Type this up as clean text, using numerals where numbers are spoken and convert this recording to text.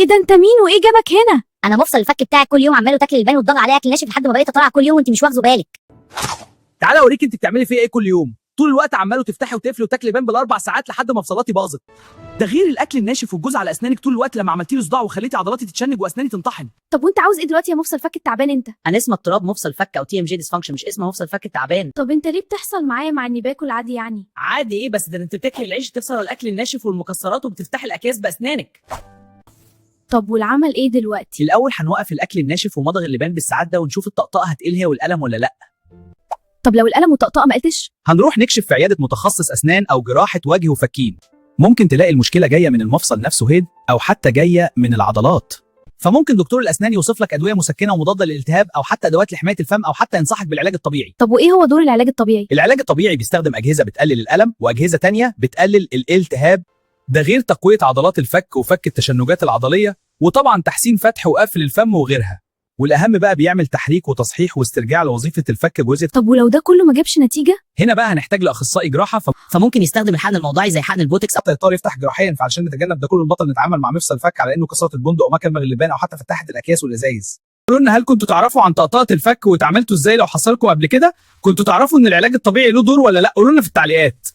ايه ده؟ انت مين وايه جابك هنا؟ انا مفصل الفك بتاعك كل يوم عمال تاكل البان وتضغط عليه اكل ناشف لحد ما بقيت اطلع كل يوم وانت مش واخده بالك. تعالى اوريك انت بتعملي فيا ايه كل يوم. طول الوقت عماله تفتحي وتقفلي وتاكلي بان بالاربع ساعات لحد ما مفصلاتي باظت. ده غير الاكل الناشف والجوز على اسنانك طول الوقت لما عملتي لي صداع وخليتي عضلاتي تتشنج واسناني تنطحن. طب وانت عاوز ايه دلوقتي يا مفصل فك التعبان انت؟ انا اسمي اضطراب مفصل فك او تي ام جي ديسفانكشن، مش اسمه مفصل فك التعبان. طب انت ليه بتحصل معايا مع اني باكل عادي يعني؟ عادي ايه بس؟ ده انت بتاكلي العيش تكسر الاكل الناشف والمكسرات وبتفتحي الاكياس باسنانك. طب والعمل ايه دلوقتي؟ الاول هنوقف الاكل الناشف ومضغ اللبان بالساعات ده ونشوف الطقطقه هتقل هي والقلم ولا لا. طب لو القلم والطقطقه ما قلتش؟ هنروح نكشف في عياده متخصص اسنان او جراحه وجه وفكين. ممكن تلاقي المشكله جايه من المفصل نفسه هيد او حتى جايه من العضلات. فممكن دكتور الاسنان يوصف لك ادويه مسكنه ومضاده للالتهاب او حتى ادوات لحمايه الفم او حتى ينصحك بالعلاج الطبيعي. طب وايه هو دور العلاج الطبيعي؟ العلاج الطبيعي بيستخدم اجهزه بتقلل الالم واجهزه تانية بتقلل الالتهاب، ده غير تقويه عضلات الفك وفك التشنجات العضليه، وطبعا تحسين فتح وقفل الفم وغيرها. والاهم بقى بيعمل تحريك وتصحيح واسترجاع لوظيفه الفك بجزء. طب ولو ده كله ما جابش نتيجه؟ هنا بقى هنحتاج لاخصائي جراحه فممكن يستخدم الحقن الموضعي زي حقن البوتكس حتى يضطر يفتح جراحيا. فعشان نتجنب ده كله نبطل نتعامل مع مفصل الفك على انه كسرة البندق او مكان اللبان او حتى فتحه الاكياس والازايز. قولوا لنا هل كنتوا تعرفوا عن طقطقه الفك واتعاملتوا ازاي لو حصل لكم قبل كده؟ كنتوا تعرفوا ان العلاج الطبيعي له دور ولا لا؟ قولوا لنا في التعليقات.